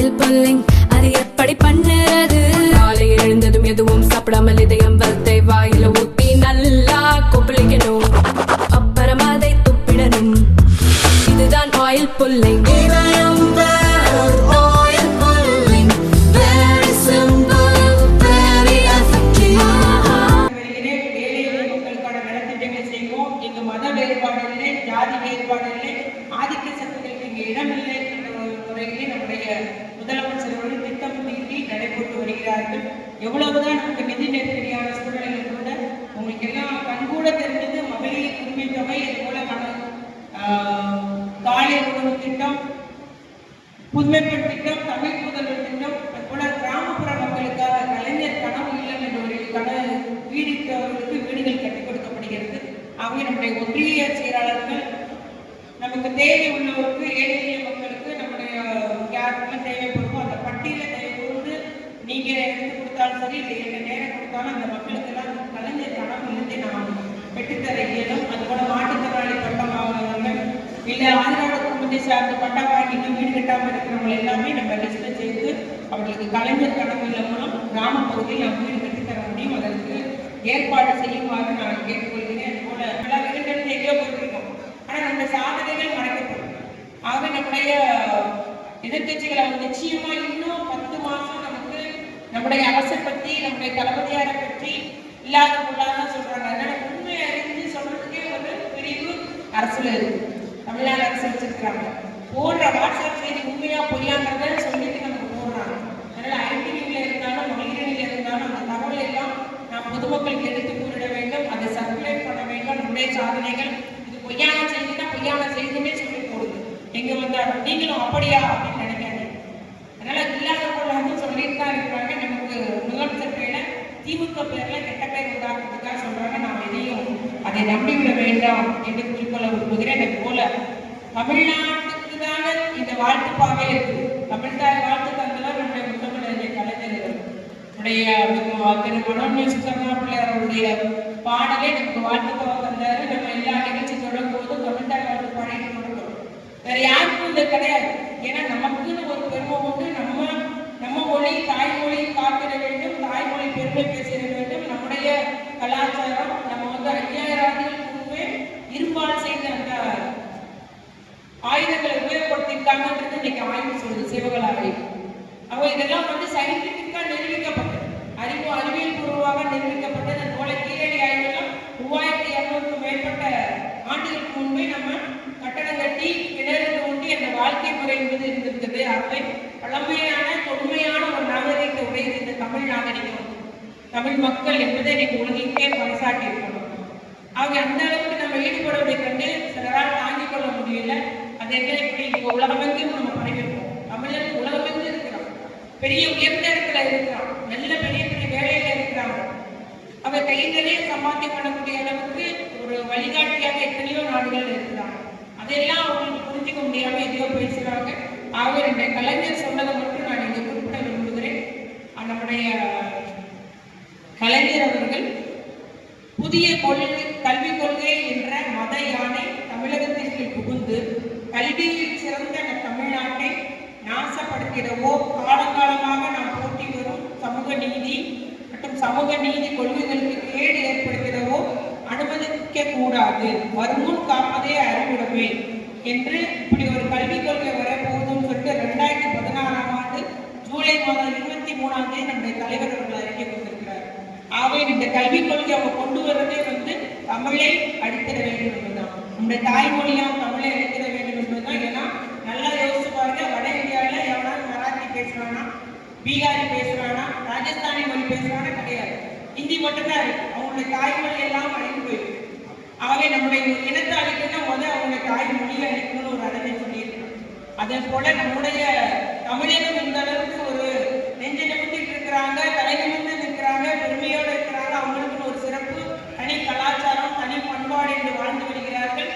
Oil pulling அது எப்படி பண்ணுறது? காலையில் எழுந்ததும் எதுவும் சாப்பிடாமல் இதயம் வளர்த்தை வாயில ஊத்தி நல்லா கொப்பளிக்கணும், அப்புறம் அதை துப்பிடணும். இதுதான் ஆயில் புல்லிங். மத வேறுபாடு, ஜாதி வேறுபாடு, ஆதிக்க சக்திகளுக்கு இங்கே இடமில்லை என்ற முறையிலே நம்முடைய முதலமைச்சர் அவர்கள் திட்டம் தீட்டி நடைபெற்று வருகிறார்கள். எவ்வளவுதான் நமக்கு நிதி நெருக்கடியான சூழ்நிலையில் கூட உங்களுக்கு எல்லாம் கண்கூட தெரிஞ்சது மகளிர் உரிமை தொகை, இது போல காலை உணவு திட்டம், புதுமைப்பெண் திட்டம், தமிழ் முதல்வர் திட்டம், அது போல கிராமப்புற மக்களுக்காக கலைஞர் கனவு இல்லம் என்ற ஒரு வீடுக்கு வீடுகள் கட்டிக் கொடுக்கப்படுகிறது. ஆகவே நம்முடைய ஒன்றிய செயலாளர்கள் நமக்கு தேவை உள்ளவருக்கு, ஏழை எளிய மக்களுக்கு நம்முடைய யாருக்கெல்லாம் தேவைப்படுமோ அந்த பட்டியலை தேவைப்படுவது நீங்க எடுத்து கொடுத்தாலும் சரி, இல்லை என்ன நேரம் கொடுத்தாலும் அந்த மக்களுக்கெல்லாம் கலைஞர் கனவுலேருந்தே நாம் பெற்றுத்தர இயலும். அதுபோல மாற்றுத்திறனாளி பட்டம் வாங்கினவர்கள், இல்லை ஆதரவு குடும்பத்தை சார்ந்த பட்டம் வாங்கி இன்னும் வீடு கட்டாமல் இருக்கிறவங்க எல்லாமே நம்ம லிஸ்ட்டில் சேர்த்து அவர்களுக்கு கலைஞர் கனவு இல்லம் மூலம் கிராம பகுதியில் நாம் வீடு கட்டித்தர முடியும். அதற்கு ஏற்பாடு செய்யுமாறு நான் கேட்டுக்கொள்கிறேன். அதுபோல எல்லாம் வீடுகள் எங்கேயோ போயிருக்கோம், ஆனால் நம்ம சாதனைகள் மறைக்கப்படும். ஆகவே நம்முடைய எதிர்கட்சிகளை நிச்சயமா இன்னும் 10 மாசம் நமக்கு நம்முடைய அரசை பற்றி, நம்முடைய தளபதியாரை பற்றி இல்லாத பொருளாக சொல்றாங்க. அதனால உண்மை அறிஞ்சு சொல்றதுக்கே ஒரு பிரிவு அரசுல இருக்கு, தமிழ்நாடு அரசு வச்சிருக்கிறாங்க. போடுற வாட்ஸ்அப் செய்தி உண்மையா பொய்யாங்கிறத சொல்லிட்டு நமக்கு போடுறாங்க. அதனால ஐடிவில இருந்தாலும் மகளிரில் இருந்தாலும் அந்த தகவல் எல்லாம் நாம் பொதுமக்களுக்கு எடுத்து கூறிட வேண்டும், அதை சர்க்குலேட் பண்ண வேண்டும். நம்முடைய சாதனைகள் இது பொய்யான செய்தினா பொய்யான செய்தினே சொல்லி போடுது எங்க வந்தாலும். நீங்களும் அப்படியா அப்படின்னு நினைக்காதீங்க. அதனால இல்லாத பொருளாக சொல்லிட்டு தான் இருக்கிறாங்க. நமக்கு முதலமைச்சர் பேர திமுக பேர்ல கெட்ட பேர் உண்டாக்குறதுக்காக சொல்றாங்க. நாம் எதையும் அதை நம்பிவிட வேண்டாம் என்று குறிக்கொள்ள விரும்புகிறேன். அது போல தமிழ்நாட்டுக்கு தானே இந்த வாழ்த்துப்பாவே இருக்கு. தமிழ்தாய் வாழ்த்து தந்தெல்லாம் நம்முடைய முதலமைச்சர் கலைஞர்கள் திரு மனோன்மணி சுசர்ணா பிள்ளையார் அவருடைய பாடலே நமக்கு வாழ்த்துப்பாக தந்தாரு. நம்ம எல்லா நிகழ்ச்சி தொடரும் போதும் தமிழ்தாய் வாழ்த்து பாடிட்டு கொடுக்கிறோம். வேற யாருக்கும் இது கிடையாது. ஏன்னா நமக்குன்னு ஒரு பெருமை உண்டு. நம்ம மொழி தாய்மொழி காத்திட வேண்டும், தாய்மொழி பெருமை பேசிட வேண்டும். நம்முடைய கலாச்சாரம் நம்ம 5000 ஆண்டுகளுக்கு முன்பே இரும்பால் செய்த அந்த ஆயுதங்களை உபயோகப்படுத்திருக்காங்கன்றது இன்னைக்கு ஆய்வு சொல்லுது, சிவகலாவை. அவங்க இதெல்லாம் சயின்டிபிக்கா நிரூபிக்கப்பட்டது, அறிவியல் பூர்வமாக நிரூபிக்கப்பட்டது. அது போல கீழடி ஆய்வுகள் 3200க்கும் மேற்பட்ட ஆண்டுகளுக்கு முன்பே நம்ம கட்டடம் கட்டி கிணறு தோண்டி அந்த வாழ்க்கை முறை என்பது இருந்திருக்குது. ஆகவே பழமையான தொன்மையான ஒரு நாகரிகத்தை உடையது இந்த தமிழ் நாகரிகம், தமிழ் மக்கள் என்பதை இன்னைக்கு உலகிற்கே பறைசாட்டி இருக்கணும். ஆக அந்த அளவுக்கு நம்ம ஈடுபடுவதை கண்டு சிலரால் தாங்கிக் கொள்ள முடியல. அது என்ன இப்படி உலகமெங்கும் நம்ம படைக்கிறோம். தமிழர் உலகமெங்கும் இருக்கிறோம், பெரிய உயர்ந்த இடத்துல இருக்கிறோம், நல்ல பெரிய பெரிய வேலையில இருக்கிறாங்க. அவங்க கையிலே சம்பாத்தியம் பண்ணக்கூடிய அளவுக்கு ஒரு வழிகாட்டியாக எத்தனையோ நாடுகள் இருக்கிறாங்க. அதெல்லாம் அவங்களுக்கு புரிஞ்சுக்க முடியாம எதையோ பேசுறாங்க. ஆக என்னுடைய கலைஞர் சொன்னதை மட்டும் நான் இங்கே குறிப்பிட விரும்புகிறேன். நம்முடைய கலைஞர் அவர்கள் புதிய கல்விக் கொள்கை என்ற மத யானை தமிழகத்திற்கு புகுந்து கல்வியில் சிறந்த தமிழ்நாட்டை நாசப்படுத்திடவோ, காலங்காலமாக நாம் போட்டி வரும் சமூக நீதி மற்றும் சமூக நீதி கொள்கைகளுக்கு கேடு ஏற்படுத்திடவோ அனுமதிக்க கூடாது, வருமுன் காப்பதே அறிவிடவே என்று இப்படி ஒரு கல்விக் கொள்கை வரப்போகுதுன்னு சொல்லிட்டு 2016ஆம் ஆண்டு ஜூலை மாதம் 23ஆம் தேதி நம்முடைய தலைவர் அவர்கள் அறிக்கை கொடுத்திருக்கிறார். ஆகவே இந்த கல்விக் கொள்கை அவங்க கொண்டு வர்றதே தமிழை அடித்திட வேண்டும் என்பதுதான், நம்முடைய தாய்மொழியாம் தமிழை அடித்திட வேண்டும் என்பதுதான். ஏன்னா நல்லா யோசிச்சு பாருங்க, வட இந்தியாவில் எவனாலும் மராத்தி பேசுறானா, பீகாரி பேசுறானா, ராஜஸ்தானி மொழி பேசுறானா கிடையாது, ஹிந்தி மட்டும்தான் இருக்கு. அவங்களுடைய தாய்மொழி எல்லாம் அழிந்து போயிருக்கு. ஆகவே நம்முடைய இனத்தை அழிக்கணும் அவங்களுடைய தாய்மொழியை அழிக்கணும்னு ஒரு அறிவை சொல்லியிருக்கணும். அதே போல நம்முடைய தமிழகம் இந்த அளவுக்கு ஒரு நெஞ்சு நிமித்திட்டு இருக்கிறாங்க, தலை நிமிர்ந்து நிற்கிறாங்க, பெருமையோடு இருக்கிறாங்க. அவங்களுக்குன்னு ஒரு சிறப்பு, தனி கலாச்சாரம், தனி பண்பாடு என்று வாழ்ந்து வருகிறார்கள்.